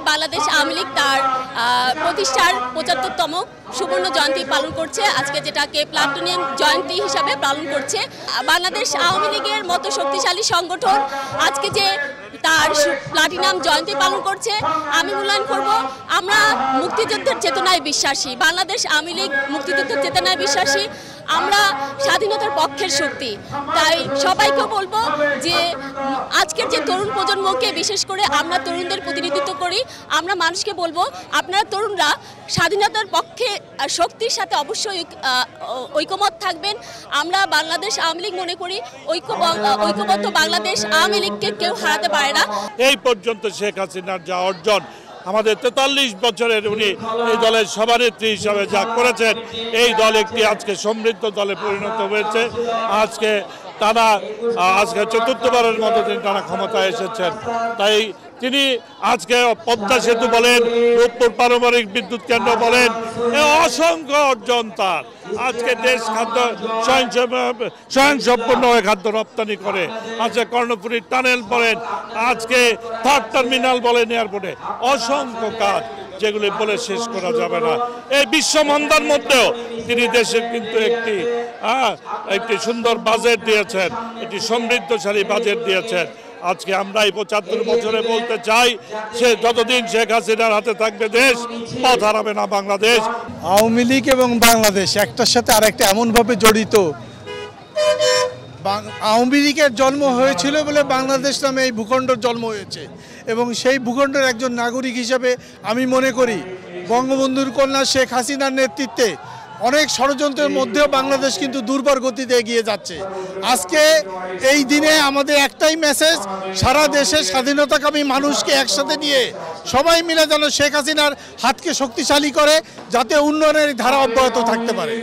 বাংলাদেশ আওয়ামী লীগ তার প্রতিষ্ঠার ৭৫তম সুবর্ণ জয়ন্তী পালন করছে। আজকে যেটাকে প্লাটুনিয়াম জয়ন্তী হিসাবে পালন করছে। বাংলাদেশ আওয়ামী লীগের মতো শক্তিশালী সংগঠন আজকে যে তার প্লাটিনাম জয়ন্তী পালন করছে, আমি মূল্যায়ন করব আমরা মুক্তিযুদ্ধের চেতনায় বিশ্বাসী। বাংলাদেশ আওয়ামী লীগ মুক্তিযুদ্ধের চেতনায় বিশ্বাসী। আমরা স্বাধীনতার পক্ষের শক্তি। তাই সবাইকে বলবো যে আজকের যে তরুণ প্রজন্মকে, বিশেষ করে আমরা তরুণদের প্রতিনিধিত্ব করি, আমরা মানুষকে বলবো আপনারা তরুণরা স্বাধীনতার পক্ষে শক্তির সাথে অবশ্যই ঐকমত থাকবেন। আমরা বাংলাদেশ আওয়ামী লীগ মনে করি ঐক্যবদ্ধ বাংলাদেশ আওয়ামী লীগকে কেউ হারাতে পারে না। এই পর্যন্ত শেখ হাসিনার যা অর্জন, আমাদের ৪৩ বছরের উনি এই দলের সভানেত্রী হিসাবে যা করেছেন, এই দল একটি আজকে সমৃদ্ধ দলে পরিণত হয়েছে। আজকে চতুর্থবারের মতো তিনি টানা ক্ষমতায় এসেছেন। তাই তিনি আজকে পদ্মা সেতু বলেন, রূপপুর পারমাণবিক বিদ্যুৎ কেন্দ্র বলেন, অসংখ্য অর্জন তার। আজকে দেশ খাদ্য স্বয়ংসম্পূর্ণ হয়ে খাদ্য রপ্তানি করে। আজকে কর্ণফুলী টানেল বলেন, আজকে থার্ড টার্মিনাল বলেন, এয়ারপোর্টে অসংখ্য কাজ যেগুলি বলে শেষ করা যাবে না। এই বিশ্বমন্দার মধ্যেও তিনি দেশের কিন্তু একটি সুন্দর বাজেট দিয়েছেন, একটি সমৃদ্ধশালী বাজেট দিয়েছেন। আজকে আমরা এই ৭৫ বছরে বলতে চাই, সে যতদিন শেখ হাসিনার হাতে থাকবে দেশ, পথ হারাবে না বাংলাদেশ। আওয়ামী লীগ এবং বাংলাদেশ একটার সাথে আরেকটা এমনভাবে জড়িত। আওয়ামী লীগের জন্ম হয়েছিল বলে বাংলাদেশ নামে এই ভূখণ্ডের জন্ম হয়েছে, এবং সেই ভূখণ্ডের একজন নাগরিক হিসেবে আমি মনে করি বঙ্গবন্ধুর কন্যা শেখ হাসিনার নেতৃত্বে অনেক ষড়যন্ত্রের মধ্যেও বাংলাদেশ কিন্তু দুর্বার গতিতে এগিয়ে যাচ্ছে। আজকে এই দিনে আমাদের একটাই মেসেজ, সারা দেশে স্বাধীনতাকামী মানুষকে একসাথে নিয়ে সবাই মিলে যেন শেখ হাসিনার হাতকে শক্তিশালী করে, যাতে উন্নয়নের ধারা অব্যাহত থাকতে পারে।